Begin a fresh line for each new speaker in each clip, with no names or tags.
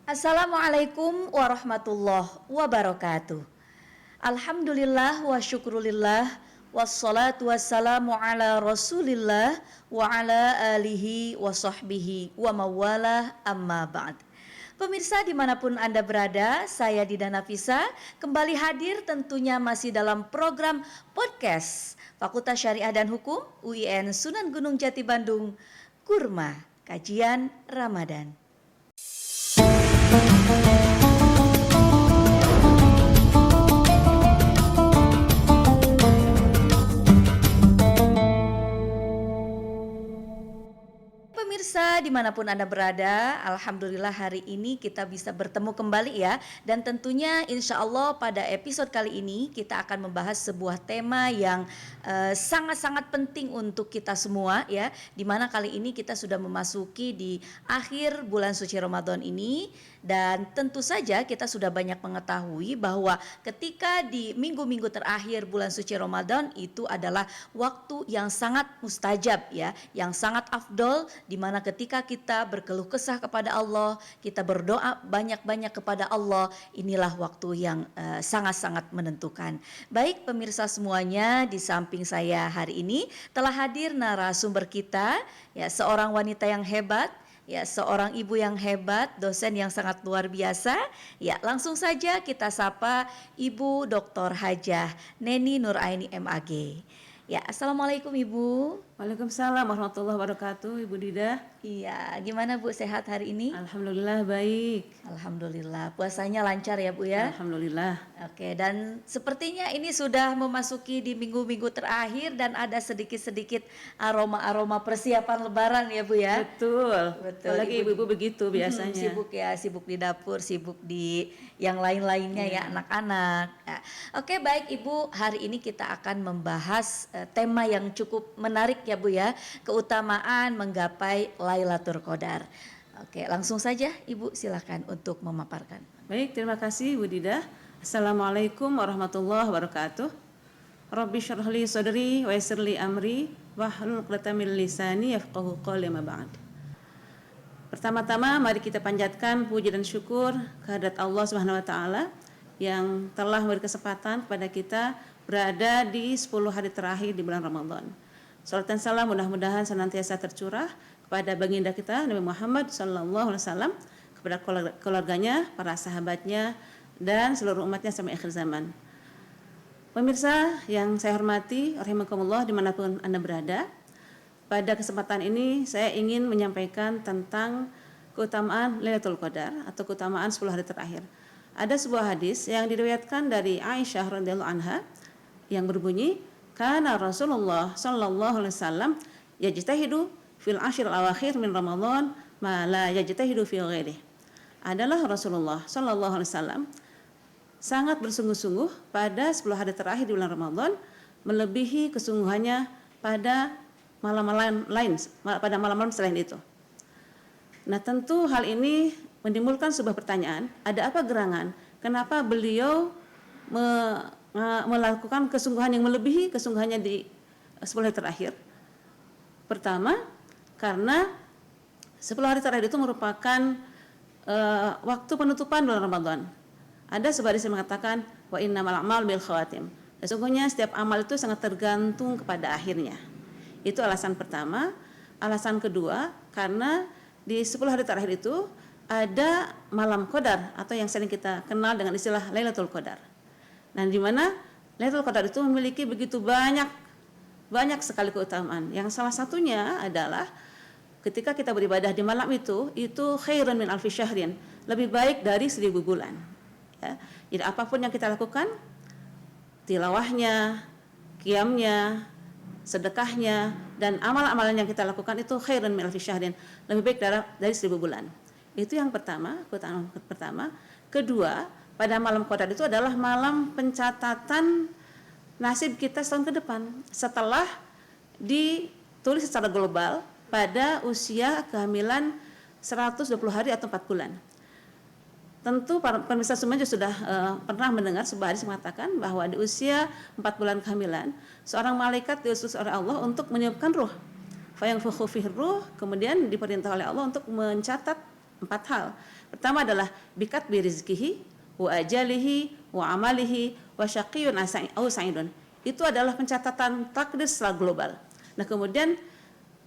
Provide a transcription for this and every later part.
Assalamualaikum warahmatullahi wabarakatuh. Alhamdulillah wa syukrulillah wassalatu wassalamu ala rasulillah wa ala alihi wa sahbihi wa mawalah amma ba'd. Pemirsa dimanapun Anda berada, saya Dida Nafisa kembali hadir tentunya masih dalam program podcast Fakultas Syariah dan Hukum UIN Sunan Gunung Jati Bandung, Kurma Kajian Ramadan. Pemirsa dimanapun Anda berada, Alhamdulillah hari ini kita bisa bertemu kembali ya. Dan tentunya insya Allah pada episode kali ini kita akan membahas sebuah tema yang sangat-sangat penting untuk kita semua ya. Dimana kali ini kita sudah memasuki di akhir bulan suci Ramadan ini. Dan tentu saja kita sudah banyak mengetahui bahwa ketika di minggu-minggu terakhir bulan suci Ramadan itu adalah waktu yang sangat mustajab ya, yang sangat afdol, di mana ketika kita berkeluh kesah kepada Allah, kita berdoa banyak-banyak kepada Allah, inilah waktu yang sangat-sangat menentukan. Baik pemirsa semuanya, di samping saya hari ini telah hadir narasumber kita ya, seorang wanita yang hebat. Ya, seorang ibu yang hebat, dosen yang sangat luar biasa. Ya, langsung saja kita sapa Ibu Dr. Hajah Neni Nuraini MAG. Ya, Assalamualaikum Ibu.
Waalaikumsalam warahmatullahi wabarakatuh, Ibu Dida.
Iya, gimana Bu, sehat hari ini?
Alhamdulillah baik.
Alhamdulillah, puasanya lancar ya Bu ya?
Alhamdulillah.
Oke, dan sepertinya ini sudah memasuki di minggu-minggu terakhir dan ada sedikit-sedikit aroma-aroma persiapan lebaran ya Bu ya?
Betul.
Betul.
Apalagi ibu-ibu begitu biasanya.
Sibuk ya, sibuk di dapur, sibuk di yang lain-lainnya ya anak-anak. Nah, oke baik Ibu, hari ini kita akan membahas tema yang cukup menarik ya Bu ya, keutamaan menggapai Lailatul Qadar. Oke, langsung saja Ibu silakan untuk memaparkan.
Baik, terima kasih Ibu Dida. Assalamualaikum warahmatullahi wabarakatuh. Rabbi syrah li sadri wa yassir li amri wahlul 'uqdatam min lisani yafqahu qawli ma ba'd. Pertama-tama mari kita panjatkan puji dan syukur kehadirat Allah Subhanahu wa taala yang telah memberi kesempatan kepada kita berada di 10 hari terakhir di bulan Ramadan. Salat dan salam mudah-mudahan senantiasa tercurah kepada baginda kita Nabi Muhammad sallallahu alaihi wasallam, kepada keluarganya, para sahabatnya dan seluruh umatnya sampai akhir zaman. Pemirsa yang saya hormati, rahimakumullah dimanapun Anda berada, pada kesempatan ini saya ingin menyampaikan tentang keutamaan Lailatul Qadar atau keutamaan 10 hari terakhir. Ada sebuah hadis yang diriwayatkan dari Aisyah radhiyallahu anha yang berbunyi, kana Rasulullah sallallahu alaihi wasallam yajtahidu fil ashir al-awakhir min Ramadan ma la yajtahidu fi ghairihi. Adalah Rasulullah sallallahu alaihi wasallam sangat bersungguh-sungguh pada 10 hari terakhir di bulan Ramadan, melebihi kesungguhannya pada malam-malam lain, pada malam-malam selain itu. Nah, tentu hal ini menimbulkan sebuah pertanyaan, ada apa gerangan? Kenapa beliau melakukan kesungguhan yang melebihi kesungguhannya di 10 hari terakhir? Pertama, karena 10 hari terakhir itu merupakan waktu penutupan bulan Ramadan. Ada sebuah hadis yang mengatakan wa innamal a'mal bil khawatim. Sesungguhnya setiap amal itu sangat tergantung kepada akhirnya. Itu alasan pertama. Alasan kedua, karena di 10 hari terakhir itu ada malam Qadar atau yang sering kita kenal dengan istilah Lailatul Qadar. Nah, di mana Lailatul Qadar itu memiliki begitu banyak sekali keutamaan. Yang salah satunya adalah ketika kita beribadah di malam itu khairun min alfi syahrin, lebih baik dari 1000 bulan. Ya. Jadi apapun yang kita lakukan, tilawahnya, qiyamnya, sedekahnya, dan amal-amalan yang kita lakukan itu khairun min alfi syahrin, lebih baik dari 1000 bulan. Itu yang pertama, keutamaan pertama. Kedua, pada malam Qadar itu adalah malam pencatatan nasib kita setahun ke depan setelah ditulis secara global pada usia kehamilan 120 hari atau 4 bulan. Tentu para pemirsa semuanya sudah pernah mendengar sebuah hadis mengatakan bahwa di usia 4 bulan kehamilan, seorang malaikat diutus oleh Allah untuk meniupkan ruh. Fayanfukhu fihi ruh, kemudian diperintah oleh Allah untuk mencatat 4 hal. Pertama adalah bikat birizkihi wa ajalihi wa amalihi wa syaqiyyun au sa'idun. Itu adalah pencatatan takdir secara global. Nah, kemudian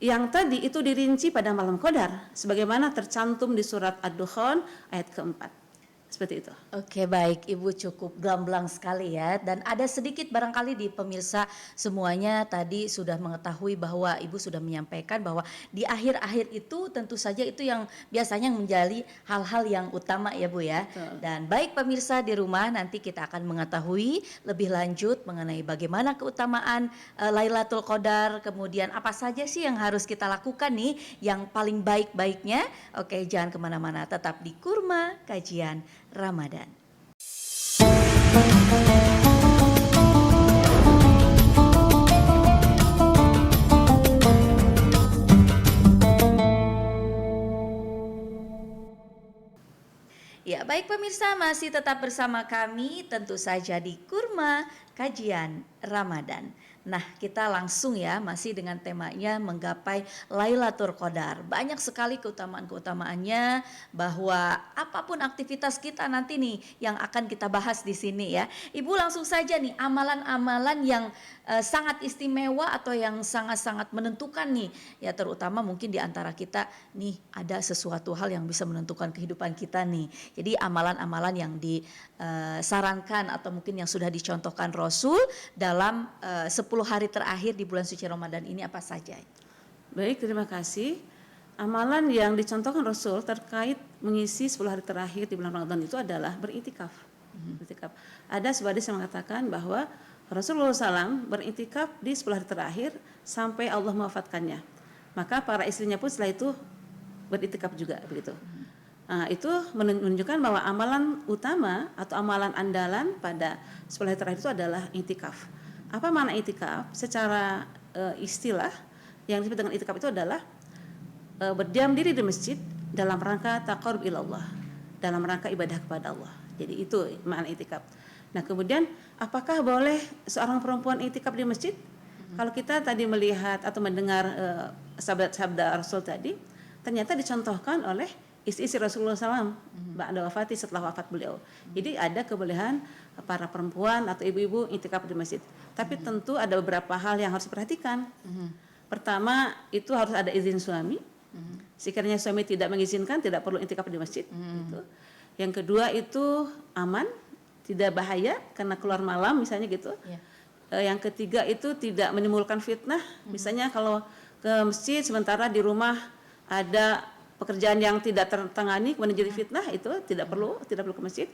yang tadi itu dirinci pada malam qadar sebagaimana tercantum di surat Ad-Dukhan ayat keempat. Seperti itu.
Oke, baik Ibu, cukup gamblang sekali ya. Dan ada sedikit barangkali di pemirsa semuanya tadi sudah mengetahui bahwa Ibu sudah menyampaikan bahwa di akhir-akhir itu tentu saja itu yang biasanya menjadi hal-hal yang utama ya Bu ya.
Betul.
Dan baik pemirsa di rumah, nanti kita akan mengetahui lebih lanjut mengenai bagaimana keutamaan Lailatul Qadar, kemudian apa saja sih yang harus kita lakukan nih yang paling baik-baiknya. Oke, jangan kemana-mana, tetap di Kurma Kajian Ramadan. Ya, baik pemirsa, masih tetap bersama kami tentu saja di Kurma Kajian Ramadan. Nah, kita langsung ya masih dengan temanya menggapai Lailatul Qadar. Banyak sekali keutamaan-keutamaannya, bahwa apapun aktivitas kita nanti nih yang akan kita bahas di sini ya. Ibu langsung saja nih amalan-amalan yang sangat istimewa atau yang sangat-sangat menentukan nih ya, terutama mungkin di antara kita nih ada sesuatu hal yang bisa menentukan kehidupan kita nih. Jadi amalan-amalan yang disarankan atau mungkin yang sudah dicontohkan Rasul dalam 10 hari terakhir di bulan suci Ramadan ini apa saja?
Baik, terima kasih. Amalan yang dicontohkan Rasul terkait mengisi 10 hari terakhir di bulan Ramadan itu adalah beritikaf. Beritikaf. Ada sebuah hadis yang mengatakan bahwa Rasulullah SAW beritikaf di 10 hari terakhir sampai Allah mewafatkannya. Maka para istrinya pun setelah itu beritikaf juga begitu. Nah, itu menunjukkan bahwa amalan utama atau amalan andalan pada 10 hari terakhir itu adalah itikaf. Apa makna itikaf? Secara istilah yang disebut dengan itikaf itu adalah berdiam diri di masjid dalam rangka taqarrub ilallah, dalam rangka ibadah kepada Allah. Jadi itu makna itikaf. Nah, kemudian apakah boleh seorang perempuan itikaf di masjid? Kalau kita tadi melihat atau mendengar sabda Rasul tadi, ternyata dicontohkan oleh istri Rasulullah SAW ba'da wafati, setelah wafat beliau. Jadi ada kebolehan para perempuan atau ibu-ibu itikaf di masjid. Tapi tentu ada beberapa hal yang harus diperhatikan. Pertama, itu harus ada izin suami. Sekiranya suami tidak mengizinkan, tidak perlu itikaf di masjid. Gitu. Yang kedua itu aman, tidak bahaya karena keluar malam misalnya gitu. Yang ketiga itu tidak menimbulkan fitnah. Misalnya kalau ke masjid sementara di rumah ada pekerjaan yang tidak tertangani kemudian jadi fitnah, itu tidak perlu ke masjid.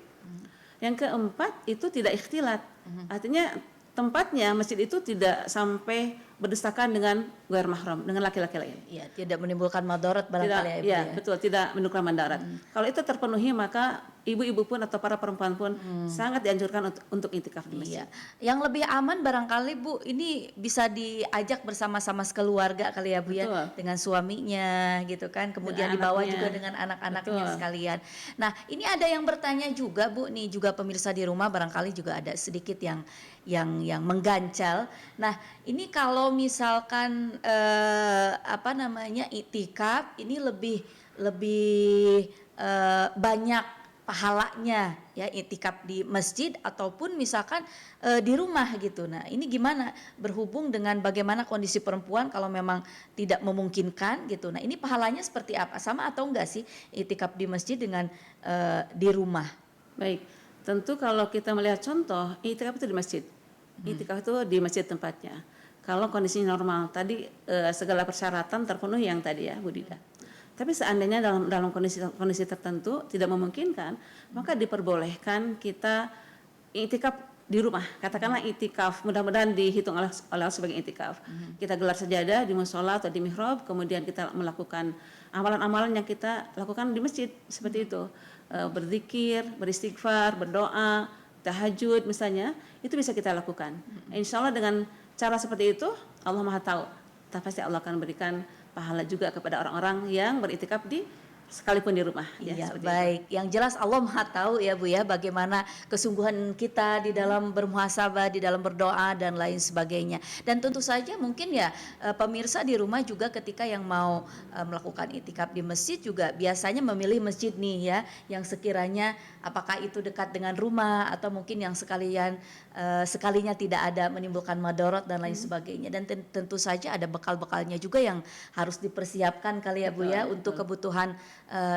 Yang keempat itu tidak ikhtilat. Artinya tempatnya masjid itu tidak sampai berdesakan dengan ghair mahram, dengan laki-laki lain.
Ya, tidak menimbulkan madarat barangkali ya, Ibu, ya.
Betul, tidak menimbulkan madarat. Kalau itu terpenuhi maka ibu-ibu pun atau para perempuan pun sangat dianjurkan untuk itikaf di masjid.
Iya. Yang lebih aman barangkali Bu, ini bisa diajak bersama-sama sekeluarga kali ya Bu. Betul. Ya, dengan suaminya gitu kan, kemudian dibawa juga dengan anak-anaknya sekalian. Nah, ini ada yang bertanya juga Bu, nih juga pemirsa di rumah barangkali juga ada sedikit yang menggancal. Nah, ini kalau misalkan itikaf ini lebih banyak pahalanya ya itikaf di masjid ataupun misalkan di rumah gitu. Nah, ini gimana berhubung dengan bagaimana kondisi perempuan kalau memang tidak memungkinkan gitu. Nah, ini pahalanya seperti apa? Sama atau enggak sih itikaf di masjid dengan di rumah?
Baik, tentu kalau kita melihat contoh itikaf itu di masjid. Itikaf itu di masjid tempatnya. Kalau kondisi normal tadi segala persyaratan terpenuhi yang tadi ya Bu Dida. Tapi seandainya dalam kondisi tertentu tidak memungkinkan, maka diperbolehkan kita itikaf di rumah. Katakanlah itikaf, mudah-mudahan dihitung oleh Allah sebagai itikaf. Kita gelar sajadah di mushola atau di mihrab, kemudian kita melakukan amalan-amalan yang kita lakukan di masjid seperti itu. Berzikir, beristighfar, berdoa, tahajud misalnya, itu bisa kita lakukan. Insya Allah dengan cara seperti itu Allah Maha tahu. Pasti Allah akan berikan pahala juga kepada orang-orang yang beritikaf di sekalipun di rumah.
Iya,
Seperti itu.
baik. Yang jelas Allah Maha tahu ya Bu ya bagaimana kesungguhan kita di dalam bermuhasabah, di dalam berdoa dan lain sebagainya. Dan tentu saja mungkin ya pemirsa di rumah juga ketika yang mau melakukan itikaf di masjid juga biasanya memilih masjid nih ya yang sekiranya apakah itu dekat dengan rumah atau mungkin yang sekalinya tidak ada menimbulkan madorot dan lain sebagainya. Dan tentu saja ada bekal-bekalnya juga yang harus dipersiapkan kali ya Bu ya untuk kebutuhan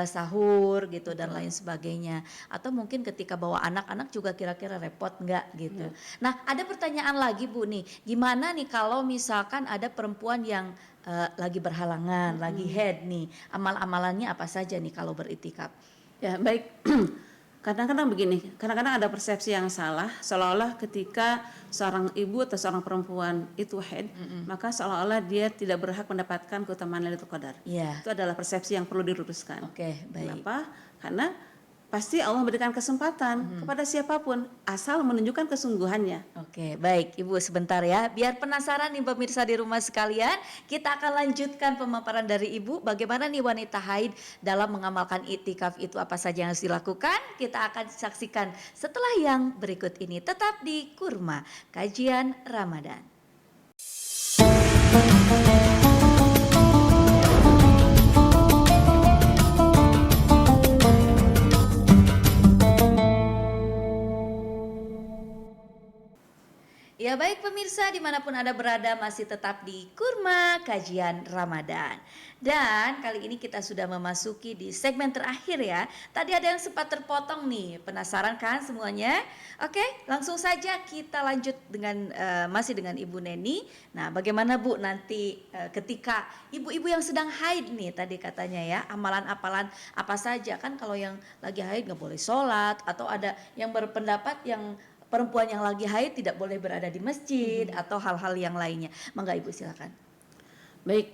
sahur gitu dan lain sebagainya. Atau mungkin ketika bawa anak-anak juga kira-kira repot nggak gitu. Nah ada pertanyaan lagi Bu nih, gimana nih kalau misalkan ada perempuan yang lagi berhalangan, lagi head nih, amal-amalannya apa saja nih kalau beritikaf?
Ya, baik. Kadang-kadang begini, kadang-kadang ada persepsi yang salah, seolah-olah ketika seorang ibu atau seorang perempuan itu haid, maka seolah-olah dia tidak berhak mendapatkan keutamaan Lailatul Qadar.
Iya.
Itu adalah persepsi yang perlu diluruskan.
Oke, baik.
Kenapa? Karena pasti Allah memberikan kesempatan kepada siapapun asal menunjukkan kesungguhannya.
Oke, baik Ibu sebentar ya. Biar penasaran nih pemirsa di rumah sekalian, kita akan lanjutkan pemaparan dari Ibu. Bagaimana nih wanita haid dalam mengamalkan itikaf itu apa saja yang harus dilakukan? Kita akan saksikan setelah yang berikut ini. Tetap di Kurma, kajian Ramadan. Ya baik pemirsa dimanapun Anda berada masih tetap di Kurma Kajian Ramadan. Dan kali ini kita sudah memasuki di segmen terakhir ya. Tadi ada yang sempat terpotong nih, penasaran kan semuanya? Oke langsung saja kita lanjut dengan masih dengan Ibu Neni. Nah bagaimana Bu nanti ketika ibu-ibu yang sedang haid nih tadi katanya ya, amalan-amalan apa saja kan kalau yang lagi haid nggak boleh sholat atau ada yang berpendapat yang perempuan yang lagi haid tidak boleh berada di masjid atau hal-hal yang lainnya. Mangga Ibu silakan.
Baik,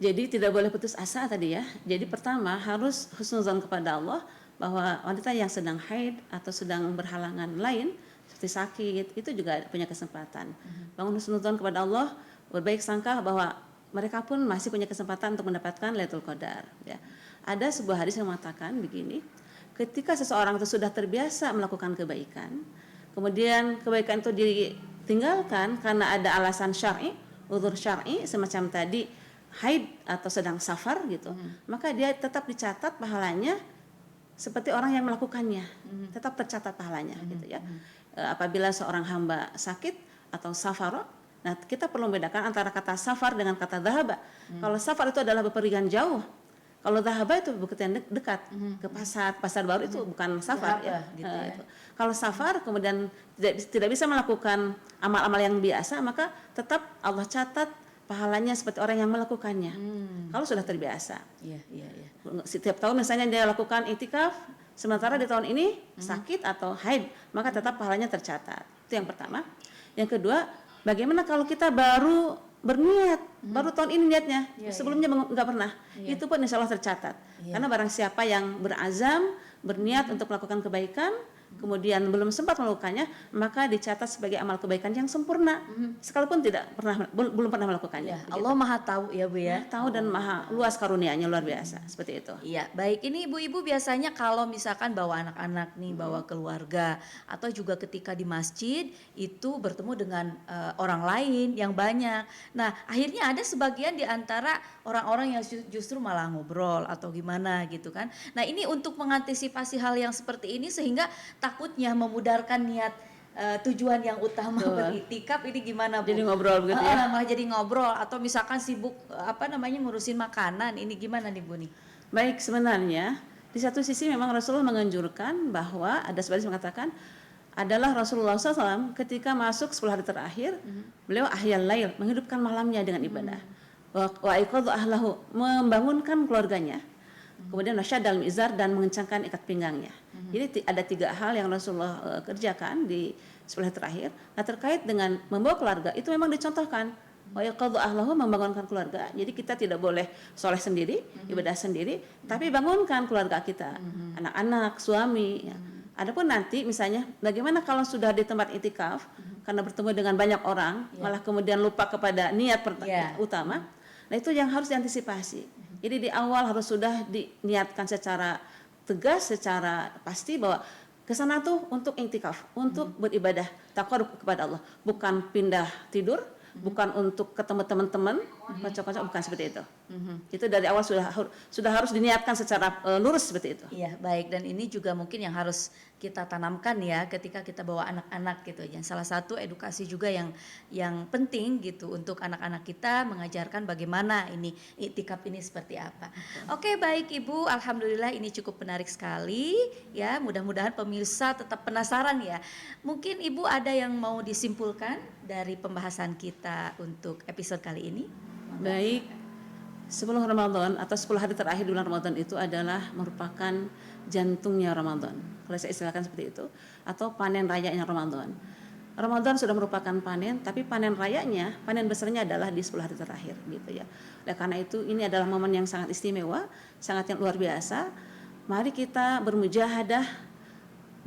jadi tidak boleh putus asa tadi ya. Jadi pertama harus husnuzan kepada Allah bahwa wanita yang sedang haid atau sedang berhalangan lain seperti sakit itu juga punya kesempatan. Bangun husnuzan kepada Allah, berbaik sangka bahwa mereka pun masih punya kesempatan untuk mendapatkan Lailatul Qadar. Ya. Ada sebuah hadis yang mengatakan begini, ketika seseorang itu sudah terbiasa melakukan kebaikan, kemudian kebaikan itu ditinggalkan karena ada alasan syar'i, uzur syar'i semacam tadi haid atau sedang safar gitu, maka dia tetap dicatat pahalanya seperti orang yang melakukannya, tetap tercatat pahalanya gitu ya. Apabila seorang hamba sakit atau safar, nah kita perlu membedakan antara kata safar dengan kata dhahaba. Kalau safar itu adalah bepergian jauh. Kalau dhahaba itu bepergian dekat ke pasar baru itu bukan safar ya.
Gitu ya.
Itu. Kalau safar kemudian tidak bisa melakukan amal-amal yang biasa, maka tetap Allah catat pahalanya seperti orang yang melakukannya. Kalau sudah terbiasa.
Iya.
Setiap tahun misalnya dia lakukan itikaf, sementara di tahun ini sakit atau haid, maka tetap pahalanya tercatat. Itu yang pertama. Yang kedua, bagaimana kalau kita baru berniat, baru tahun ini niatnya, sebelumnya nggak pernah, itu pun insya Allah tercatat. Karena barang siapa yang berazam, berniat untuk melakukan kebaikan, kemudian belum sempat melakukannya, maka dicatat sebagai amal kebaikan yang sempurna, sekalipun belum pernah melakukannya.
Ya, Allah Maha tahu ya Bu ya.
Tahu dan maha luas karunia-Nya, luar biasa, seperti itu.
Iya, baik. Ini ibu-ibu biasanya kalau misalkan bawa anak-anak nih, bawa keluarga, atau juga ketika di masjid itu bertemu dengan orang lain yang banyak. Nah, akhirnya ada sebagian di antara orang-orang yang justru malah ngobrol atau gimana gitu kan. Nah, ini untuk mengantisipasi hal yang seperti ini sehingga takutnya memudarkan niat tujuan yang utama beritikaf ini gimana Bu?
Jadi ngobrol begitu ya?
Malah jadi ngobrol atau misalkan sibuk ngurusin makanan, ini gimana nih Bu nih?
Baik, sebenarnya di satu sisi memang Rasulullah menganjurkan bahwa ada sebagian mengatakan adalah Rasulullah SAW ketika masuk 10 hari terakhir, beliau ahyal lail, menghidupkan malamnya dengan ibadah. Wa aiqadhu ahlahu, membangunkan keluarganya. Kemudian nasyadal mizar dan mengencangkan ikat pinggangnya. Jadi ada 3 hal yang Rasulullah kerjakan di 10 hari terakhir. Nah, terkait dengan membawa keluarga itu memang dicontohkan. Wa yaqadhu ahlahu, membangunkan keluarga. Jadi kita tidak boleh soleh sendiri, ibadah sendiri, tapi bangunkan keluarga kita, anak-anak, suami. Ya. Adapun nanti misalnya bagaimana kalau sudah di tempat itikaf karena bertemu dengan banyak orang, malah kemudian lupa kepada niat utama. Nah itu yang harus diantisipasi. Jadi di awal harus sudah diniatkan secara tegas, secara pasti bahwa ke sana tuh untuk iktikaf, untuk beribadah, taqarrub kepada Allah, bukan pindah tidur, bukan untuk ketemu teman-teman, kocok-kocok, bukan seperti itu. Itu dari awal sudah harus diniatkan secara lurus seperti itu.
Iya, baik, dan ini juga mungkin yang harus kita tanamkan ya ketika kita bawa anak-anak gitu. Yang salah satu edukasi juga yang penting gitu untuk anak-anak kita, mengajarkan bagaimana ini iktikaf ini seperti apa. Oke, baik Ibu, alhamdulillah ini cukup menarik sekali ya. Mudah-mudahan pemirsa tetap penasaran ya. Mungkin Ibu ada yang mau disimpulkan dari pembahasan kita untuk episode kali ini?
Baik, 10 Ramadan atau 10 hari terakhir di bulan Ramadan itu adalah merupakan jantungnya Ramadan. Kalau saya istilahkan seperti itu, atau panen rayanya Ramadan. Ramadan sudah merupakan panen, tapi panen rayanya, panen besarnya adalah di 10 hari terakhir gitu ya. Oleh karena itu ini adalah momen yang sangat istimewa, sangat yang luar biasa. Mari kita bermujahadah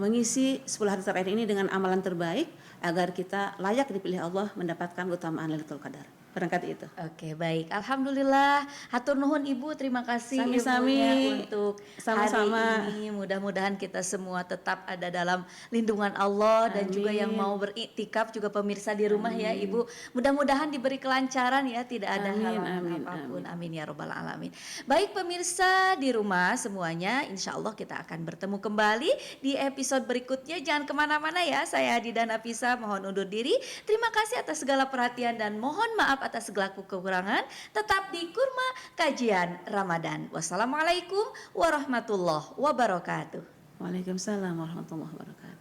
mengisi 10 hari terakhir ini dengan amalan terbaik agar kita layak dipilih Allah mendapatkan keutamaan Lailatul Qadar. Barangkali itu.
Oke, baik. Alhamdulillah. Hatur nuhun Ibu, terima kasih
Sami-sami.
ilmunya untuk
Sama-sama.
hari ini. Mudah-mudahan kita semua tetap ada dalam lindungan Allah dan juga yang mau beriktikaf juga pemirsa di rumah ya Ibu. Mudah-mudahan diberi kelancaran ya, tidak ada halangan apapun. Amin ya robbal alamin. Baik pemirsa di rumah semuanya, insya Allah kita akan bertemu kembali di episode berikutnya. Jangan kemana-mana ya. Saya Adida Nafisa mohon undur diri. Terima kasih atas segala perhatian dan mohon maaf atas segala kekurangan. Tetap di Kurma Kajian Ramadan. Wassalamualaikum warahmatullahi wabarakatuh.
Waalaikumsalam warahmatullahi wabarakatuh.